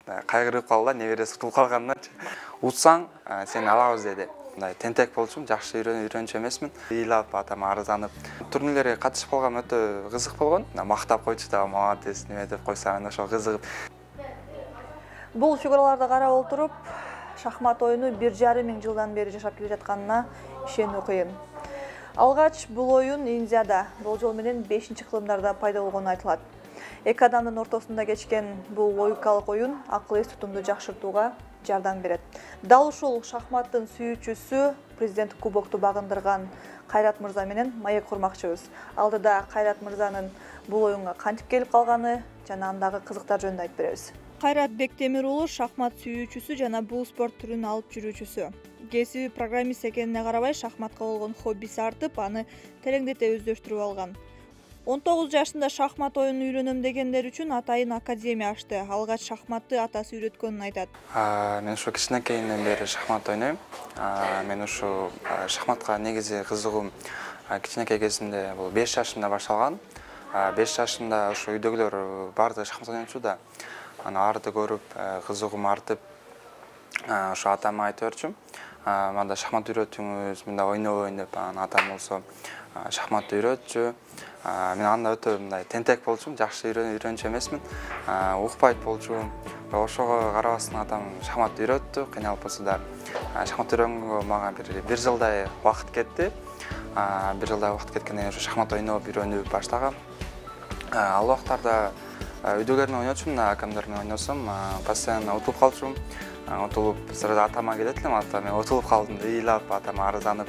кайгырып калды, небереси утулуп калгандан утсаң сени алабыз деди. Мындай тентек болчумун, жакшы үйрөнчү эмесмин. Ыйлап, атама арызданып, турнирлерге катышып калгам өтө кызык болгон. Мактап койчу да, молодец, неме деп койсо, мен ошо кызыгып. Бул фигураларды карап отуруп, шахмат оюну 1,5 миң жылдан бери жашап келе жатканына ишенүү кыйын. Алгач бул оюн Индияда, болжол менен 5-кылымдарда пайда болгону айтылат. Эки адамдын ортосунда кечкен бул логикалык оюн акыл эс тутумду жакшыртууга жардам берет. Дал ушул шахматтын сүйүүчүсү президент кубокту багындырган Кайрат мырза менен маек курмакчыбыз. Алдыда Кайрат мырзанын бул оюнга кантип келип калганы жана андагы кызыктар жөнүндө айтып беребиз. Кайрат Бектемир уулу шахмат сүйүүчүсү жана бул спорт түрүн алып жүрүүчүсү. Кесиби программист экенине карабай шахматка болгон хоббиси артып, аны тереңдете өздөштүрүп алган. 19 жашында шахмат оюнун үйрөнөм дегендер үчүн атайын академия ачты. Алгач шахматты атасы үйрөткөнүн айтат. Мен ушу кичинекейимден бери шахмат ойнойм. Мен ушу шахматка негизи кызыгуум кичинекей кезимде бул 5 жашымда башталган. 5 жашымда ушу үйдөгүлөр баардыгы шахмат ойночу да. Аны арды көрүп, кызыгуум артып, ушу атама айтып берчүм. Мында шахмат үйрөтүңүз, мында ойнобойн деп, атам болсо шахматты үйрөтчү. Мен анда өтө мындай тентек болчумун, жакшы үйрөнчү эмесмин. Укпайт болчумун. Ошого карабастан атам шахматты үйрөттү. Кыйналып болсо да шахмат үйрөнгөнгө мага бир жылдай убакыт кетти. Бир жылдай убакыт кеткенден кийин шахмат ойноп, үйрөнүп баштагам. Ал убактарда үйдөгүлөр менен ойночумун, акамдар менен ойносом, постоянно утулуп калчумун. Утулуп, сырда атама келет элем, мен утулуп калдым деп ыйлап, атама арызданып,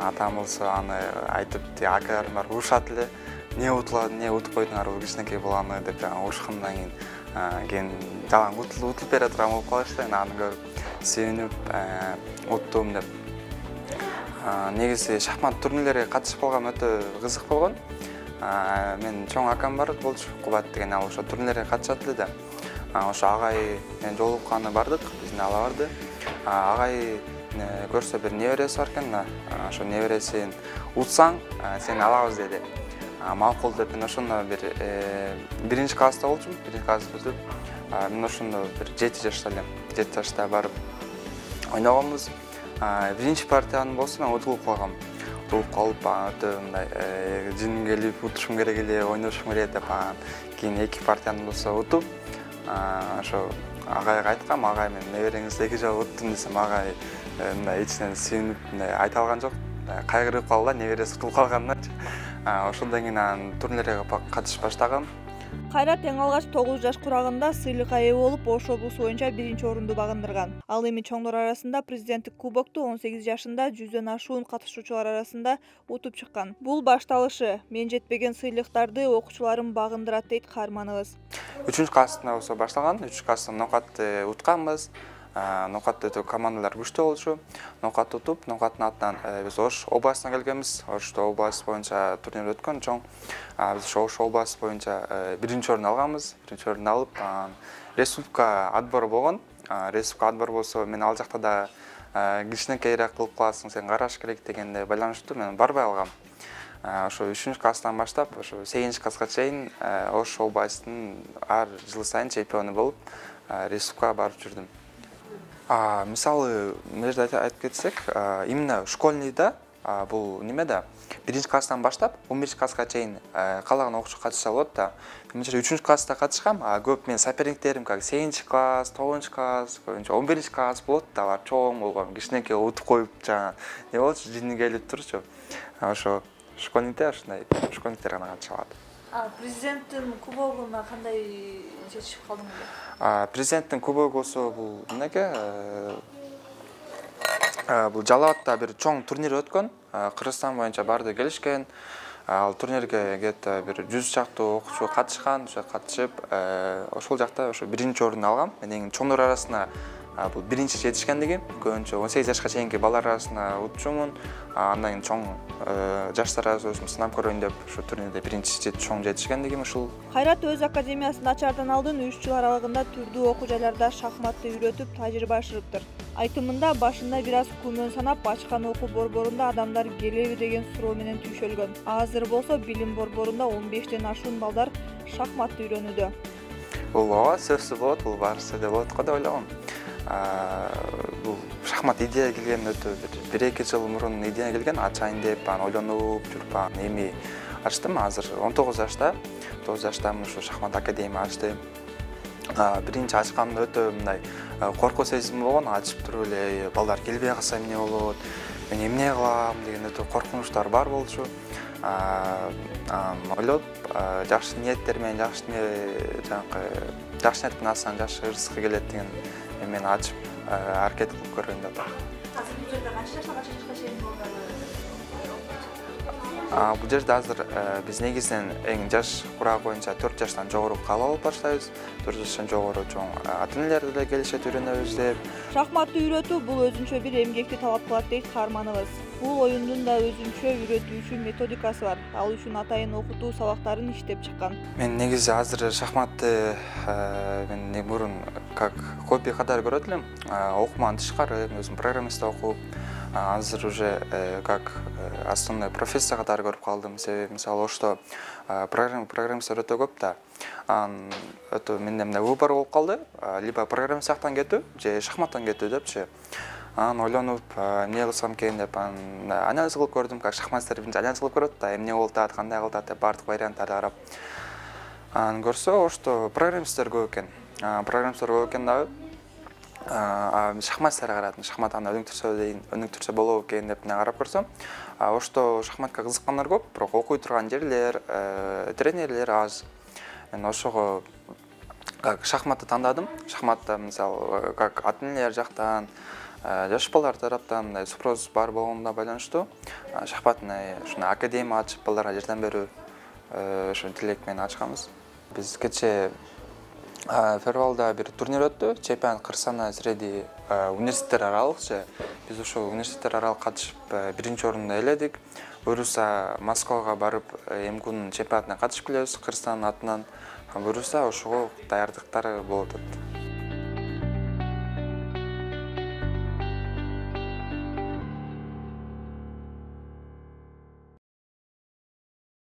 атам болсо аны айтып, акаларым бар урушат эле. Не утулат, не утуп койдуңар, бул кичинекей баланы деп урушкандан кийин жалаң утулуп бере турган болуп калышты. Аны көрүп, сүйүнүп, уттум деп. Негизи шахмат турнирлерге катышып калгам өтө кызык болгон. Мен чоң акам бар болчу, Кубат деген, ал ошо турнирлерге катышат эле да. Ошо агай менен жолукканы бардык, биздин ала барды. Агай көрсө бир небереси бар экен, ошо небересин утсаң, сени алабыз деди. Макул деп мен ошондо биринчи класста болчумун, биринчи класста өтүп, мен ошондо бир 7 жашта элем. 7 жашта барып ойногонбуз. Биринчи партияны болсо мен утулуп калгам. Утулуп калып, өтө мындай жиним келип, утушум керек эле, ойношум керек деп, кийин 2 партияны болсо утуп, ошо агайга айткам, агай мен небереңизди 2 жолу уттум десем, агай мындай ичинен сүйүнүп, мындай айта алган жок. Кайгырып калды, небереси утулуп калгандан. Ошондон кийин турнирлерге катышып баштагам. Кайрат эң алгач 9 жаш курагында сыйлыкка ээ болуп, Ош облусу боюнча 1-орунду багындырган. Ал эми чоңдор арасында президенттик кубокту 18 жашында 100дөн ашуун катышуучулар арасында утуп чыккан. Бул башталышы. Мен жетпеген сыйлыктарды окуучуларым багындырат дейт каарманыбыз. 3-класста болсо башталган. 3-класста нокатты утканбыз. Нокатты өтө командалар күчтүү болчу. Нокатты утуп, нокаттын атынан биз Ош областына келгенбиз. Ошто область боюнча турнир өткөн чоң. Биз Ош область боюнча 1-орун алганбыз. 1-орун алып, республика отбору болгон. Республика отбор болсо, мен ал жакта да кичинекейирээк кылып каласың, сен караш керек дегенде байланыштуу мен барбай алгам. Ошо 3-класстан баштап, ошо 8-класска чейин Ош областынын ар жыл сайын чемпиону болуп, республикага барып жүрдүм. Мисалы, мына жерде айтып кетсек, именно школьныйда, бул немеде, 1-класстан баштап 11-класска чейин каалаган окуучу катыша алат да. Мен 3-класста катышкам, көп мен соперниктерим как 8-класс, 9-класс, 11-класс болот да, алар чоң болгон, кичинекей утуп коюп жана не болчу, жини келип турчу. Ошо школьникте ушундай школьниктер гана катыша алат. Президенттин кубогуна кандай жетишип калдыңыз? Президенттин кубогу болсо бул эмнеге? Бул Жалал Абадта бир чоң турнир өткөн. Кыргызстан боюнча баардыгы келишкен. Ал турнирге где-то бир 100 чактуу окуучу катышкан, ошо катышып, ошол жакта ошо 1-орун алгам. Менин чоңдор арасында бул биринчи жетишкендигим, көбүнчө 18 жашка чейинки балдар арасында утчумун. Андан кийин чоң жаштар өзүм сынап көрөйүн деп ошо турнирде биринчи чоң жетишкендигим ушул. Кайрат өз академиясын ачардан алдын 3 жыл аралыгында түрдүү окуу жайларда шахматты үйрөтүп, тажрыйба ашырыптыр. Айтымында башында бир аз күмөн санап, ачкан окуу борборунда адамдар келеби деген суроо менен түйшөлгөн. Азыр болсо билим борборунда 15ден ашуун балдар шахматты үйрөнүүдө. Бул ооба сөзсүз болот, бул баары жерде болот го деп ойлогом. Бул шахмат идея келген өтө бир 2 жыл мурун идея келген, ачайын деп, анан ойлонуп жүрүп, эми ачтым. Азыр 19 жашта. 19 жашта ушу шахмат академия ачтым. Биринчи ачканда өтө мындай коркуу сезими болгон, ачып туруп эле балдар келбей калса эмне болот, мен эмне кылам деген өтө коркунучтар бар болчу. Ойлоп, жакшы ниеттер менен, жакшы ниет менен ачсаң жакшы ырызкы келет деген мен ачып аракет кылып көргөн деп атам. Азыр бул жерде канча жашка чейин Бул жерде азыр биз негизинен эң жаш курагы боюнча 4 жаштан жогору кабыл алып баштайбыз. 4 жаштан жогору чоң ата-энелер деле келишет, үйрөнөбүз деп. Шахматты үйрөтүү бул өзүнчө бир эмгекти талап кылат дейт каарманыбыз. Бул оюндун да өзүнчө үйрөтүүчү методикасы бар. Ал үчүн атайын окутуу сабактарын иштеп чыккан. Мен негизи азыр шахматты мен мурун как хобби катары көрөт элем. Окуман тышкары, өзүм программист окуп, азыр уже как основной профессия катары көрүп калдым. Себеби мисалы ошто программисттер өтө көп да. Өтө менде мындай выбор болуп калды. Либо программист жактан кетүү, же шахматтан кетүү депчи. Ойлонуп, эмне кылсам экен деп анализ кылып көрдүм. Как шахматчылар биринчи анализ кылып көрөт да, эмне болуп атат, кандай кылып атат деп бардык варианттарды карап. Көрсө ошто программисттер көп экен. Программисттер көп экен дагы. Шахматчыларга карадым. Шахмат анда өнүктүрсө болобу экен деп карап көрсөм, ошто шахматка кызыккандар көп, бирок окуй турган жерлер, тренерлер аз. Мен ошого как шахматты тандадым. Шахматта мисалы как ата-энелер жактан, жаш балдар тараптан мындай спрос бар болгонуна байланыштуу шахматный ушундай академия ачып балдарга жардам берүү ошо тилек менен ачканбыз. Биз кечээ февралда бир турнир өттү. Чемпионат Кыргызстана среди университеттер аралык же. Биз ошол университеттер аралык катышып биринчи орунду ээледик. Буюрса Москвага барып МГУнун чемпионатына катышып келебиз Кыргызстандын атынан. Буюрса ошого даярдыктар болуп атат.